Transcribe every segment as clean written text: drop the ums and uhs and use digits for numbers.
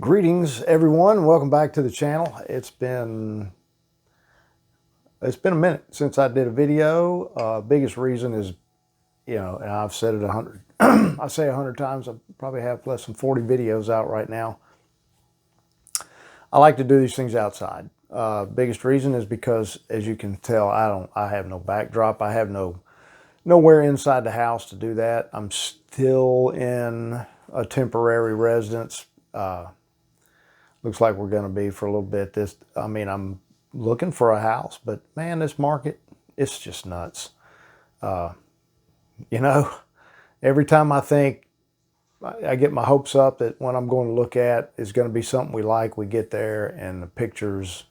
Greetings, everyone. Welcome back to the channel. It's been a minute since I did a video. Biggest reason is, and I've said it 100. I say 100 times. I probably have less than 40 videos out right now. I like to do these things outside. Biggest reason is because, as you can tell, I have no backdrop. I have nowhere inside the house to do that. I'm still in a temporary residence. Looks like we're going to be for a little bit. I'm looking for a house, but man, this market, it's just nuts. Every time I think I get my hopes up that what I'm going to look at is going to be something we like, we get there and the pictures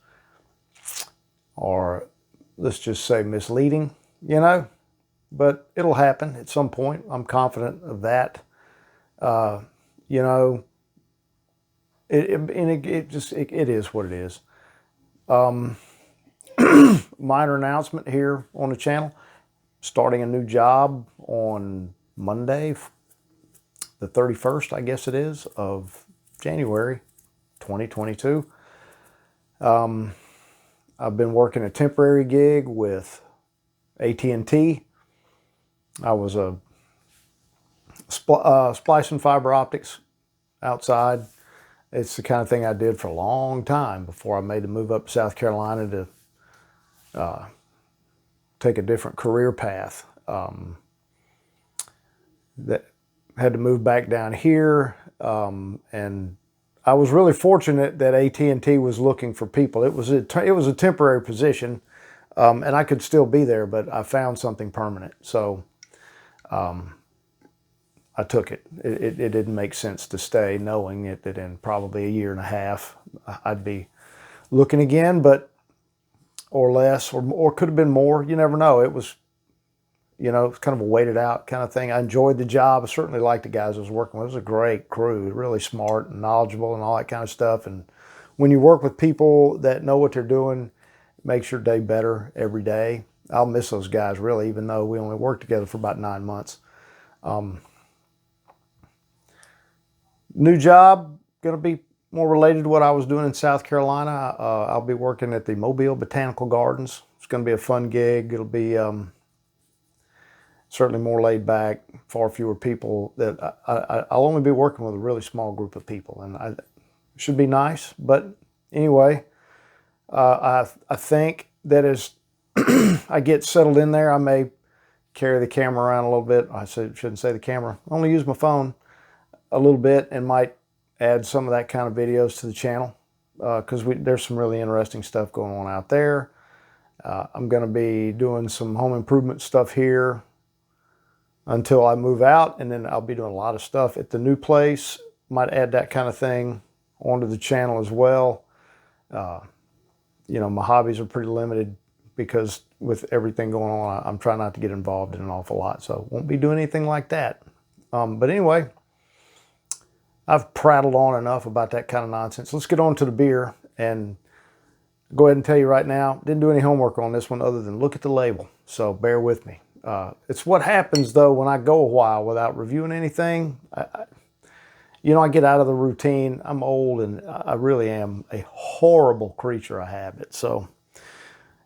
are, let's just say, misleading, but it'll happen at some point. I'm confident of that. It is what it is. Minor announcement here on the channel. Starting a new job on Monday, the 31st, I guess it is, of January 2022. I've been working a temporary gig with AT&T. I was splicing fiber optics outside. It's the kind of thing I did for a long time before I made the move up to South Carolina to take a different career path. That had to move back down here, and I was really fortunate that AT&T was looking for people. It was a temporary position, and I could still be there, but I found something permanent. So I took it. It didn't make sense to stay, knowing that in probably a year and a half I'd be looking again, or less, or could have been more. You never know. It was, kind of a waited out kind of thing. I enjoyed the job. I certainly liked the guys I was working with. It was a great crew, really smart and knowledgeable and all that kind of stuff. And when you work with people that know what they're doing, it makes your day better every day. I'll miss those guys, really, even though we only worked together for about 9 months. New job, going to be more related to what I was doing in South Carolina. I'll be working at the Mobile Botanical Gardens. It's going to be a fun gig. It'll be certainly more laid back, far fewer people. I'll only be working with a really small group of people, and it should be nice. But anyway, I think that as I get settled in there, I may carry the camera around a little bit. Shouldn't say the camera. Only use my phone a little bit, and might add some of that kind of videos to the channel, because there's some really interesting stuff going on out there. I'm going to be doing some home improvement stuff here until I move out, and then I'll be doing a lot of stuff at the new place. Might add that kind of thing onto the channel as well. My hobbies are pretty limited because with everything going on, I'm trying not to get involved in an awful lot, so won't be doing anything like that. But anyway, I've prattled on enough about that kind of nonsense. Let's get on to the beer, and go ahead and tell you right now, didn't do any homework on this one other than look at the label, so bear with me. It's what happens, though, when I go a while without reviewing anything. I get out of the routine. I'm old, and I really am a horrible creature of habit. So,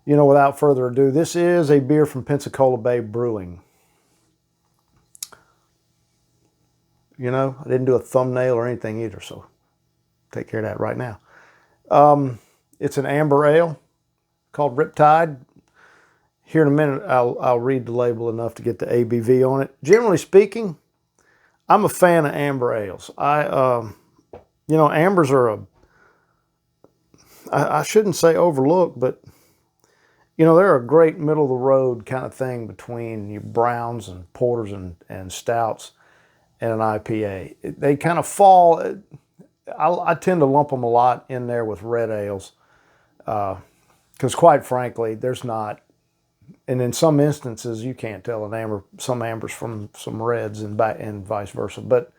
without further ado, this is a beer from Pensacola Bay Brewing. I didn't do a thumbnail or anything either, so take care of that right now. It's an amber ale called Riptide. Here in a minute, I'll read the label enough to get the ABV on it. Generally speaking, I'm a fan of amber ales. Ambers are I shouldn't say overlooked, but they're a great middle of the road kind of thing between your browns and porters and stouts and an IPA. They kind of fall. I tend to lump them a lot in there with red ales, because quite frankly, there's not. And in some instances, you can't tell some ambers from some reds, and vice versa. But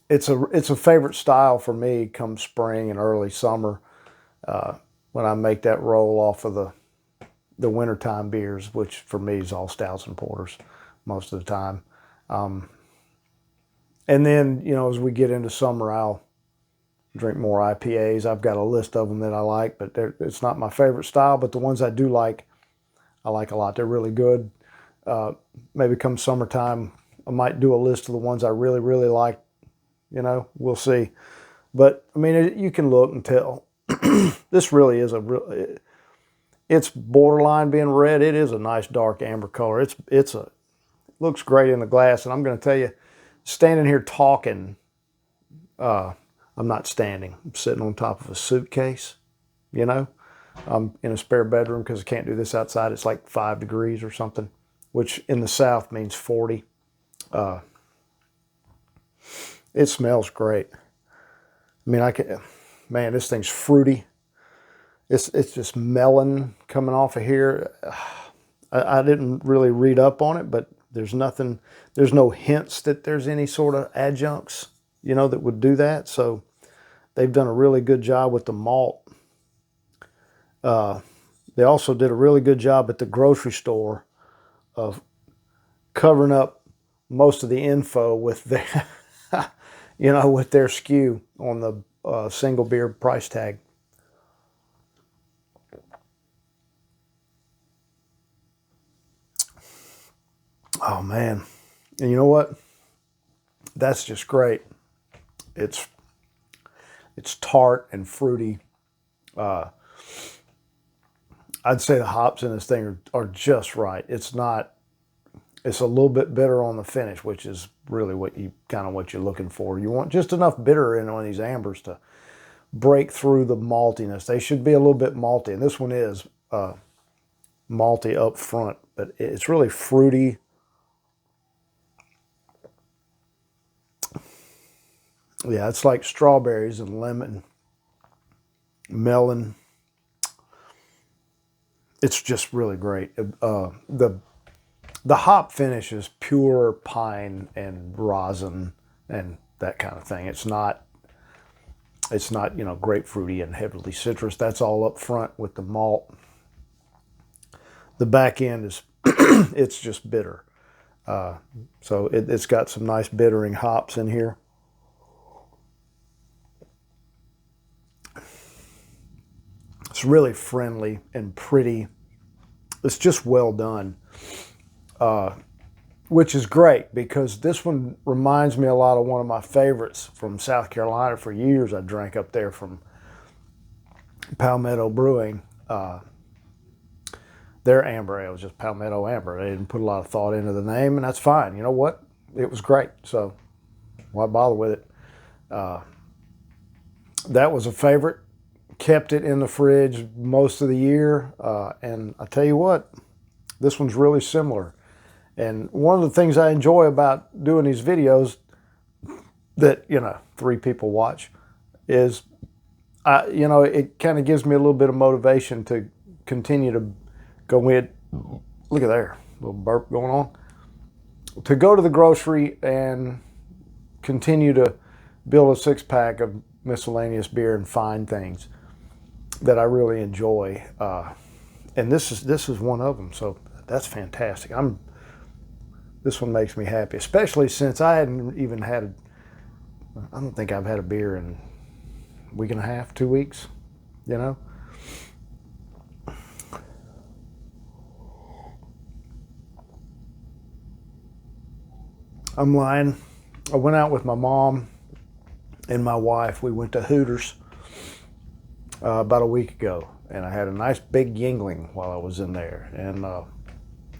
it's a favorite style for me come spring and early summer, when I make that roll off of the wintertime beers, which for me is all stouts and porters most of the time. And then, as we get into summer, I'll drink more IPAs. I've got a list of them that I like, but it's not my favorite style. But the ones I do like, I like a lot. They're really good. Maybe come summertime, I might do a list of the ones I really, really like. We'll see. But, I mean, you can look and tell. This really is it's borderline being red. It is a nice dark amber color. It looks great in the glass. And I'm going to tell you, standing here talking, I'm not standing. I'm sitting on top of a suitcase, I'm in a spare bedroom because I can't do this outside. It's like 5 degrees or something, which in the South means 40. It smells great. I mean, man, this thing's fruity. It's just melon coming off of here. I didn't really read up on it, but there's no hints that there's any sort of adjuncts, that would do that. So they've done a really good job with the malt. They also did a really good job at the grocery store of covering up most of the info with their, with their SKU on the single beer price tag. Oh man, and you know what? That's just great. It's tart and fruity. I'd say the hops in this thing are just right. It's a little bit bitter on the finish, which is really what you're looking for. You want just enough bitter in on these ambers to break through the maltiness. They should be a little bit malty, and this one is malty up front, but it's really fruity. Yeah, it's like strawberries and lemon, melon. It's just really great. The hop finish is pure pine and rosin and that kind of thing. It's not grapefruity and heavily citrus. That's all up front with the malt. The back end is it's just bitter. So it's got some nice bittering hops in here. It's really friendly and pretty. It's just well done, which is great because this one reminds me a lot of one of my favorites from South Carolina. For years, I drank up there from Palmetto Brewing. Their amber ale was just Palmetto Amber. They didn't put a lot of thought into the name, and that's fine. You know what? It was great, so why bother with it? That was a favorite. Kept it in the fridge most of the year, and I tell you what, this one's really similar. And one of the things I enjoy about doing these videos that 3 people watch is, it kind of gives me a little bit of motivation to continue to go in. Look at there, little burp going on. To go to the grocery and continue to build a 6-pack of miscellaneous beer and find things that I really enjoy, and this is one of them. So that's fantastic. This one makes me happy, especially since I hadn't even had. I don't think I've had a beer in a week and a half, 2 weeks. I'm lying. I went out with my mom and my wife. We went to Hooters about a week ago, and I had a nice big Yingling while I was in there. And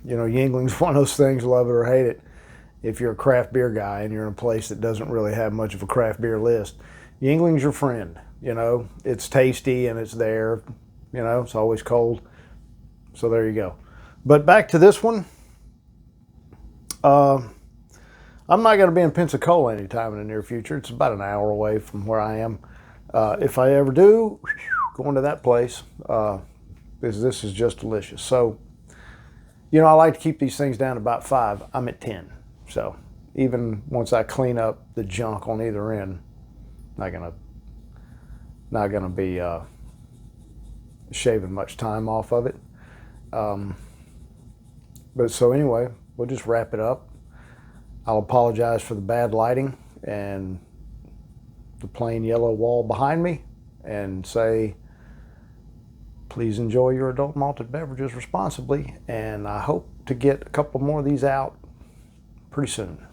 Yingling's one of those things, love it or hate it. If you're a craft beer guy and you're in a place that doesn't really have much of a craft beer list, Yingling's your friend. It's tasty and it's there. It's always cold. So there you go. But back to this one. I'm not going to be in Pensacola anytime in the near future. It's about an hour away from where I am. If I ever do, going to that place, because this is just delicious. So, I like to keep these things down to about 5. I'm at 10. So even once I clean up the junk on either end, not gonna be shaving much time off of it. But so anyway, we'll just wrap it up. I'll apologize for the bad lighting and the plain yellow wall behind me and say, please enjoy your adult malted beverages responsibly, and I hope to get a couple more of these out pretty soon.